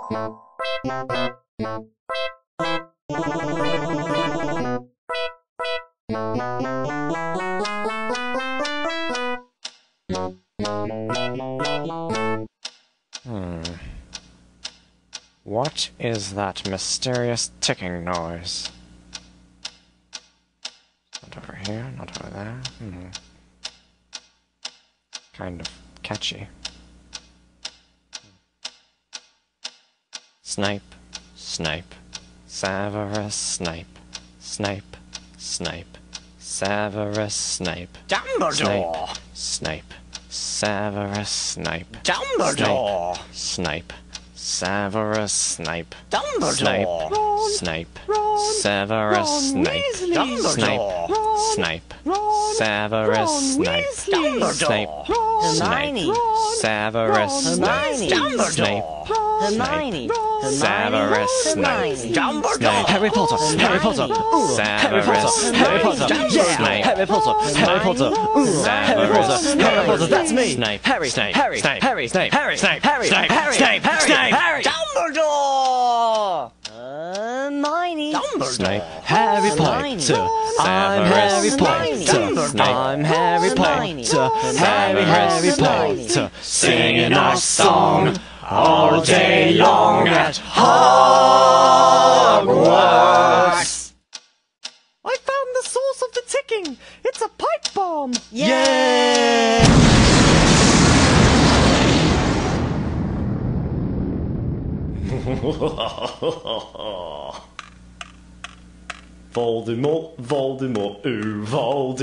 What is that mysterious ticking noise? Not over here, not over there. Kind of catchy. Snipe, snipe, Severus Snape, snipe, snipe, Severus Snape. Dumbledore! Snape, Severus Snape. Dumbledore! Snape, Severus Snape. Dumbledore! Snape, Severus Snape. Dumbledore! Snape, Severus Snape. Snape, Hermione! Severus Snape. Dumbledore! Hermione! Severus Snape. Dumbledore! Harry Potter! Harry Potter! Severus Harry Potter! Snape. Harry Potter! Harry Potter! Harry Potter! Harry Potter! That's me! Snape. Harry! Snape. Harry! Snape. Harry! Snape. Harry! Snape. Harry! Snape. Harry! Snape. Harry! Snape. Dumbledore! Hermione! Snape. Harry Potter! I'm Harry Potter! I'm Harry Potter! Harry Potter! Singing our song all day long at Hogwarts! I found the source of the ticking! It's a pipe bomb! Yay! Voldemort, Voldemort, ooh, Voldemort.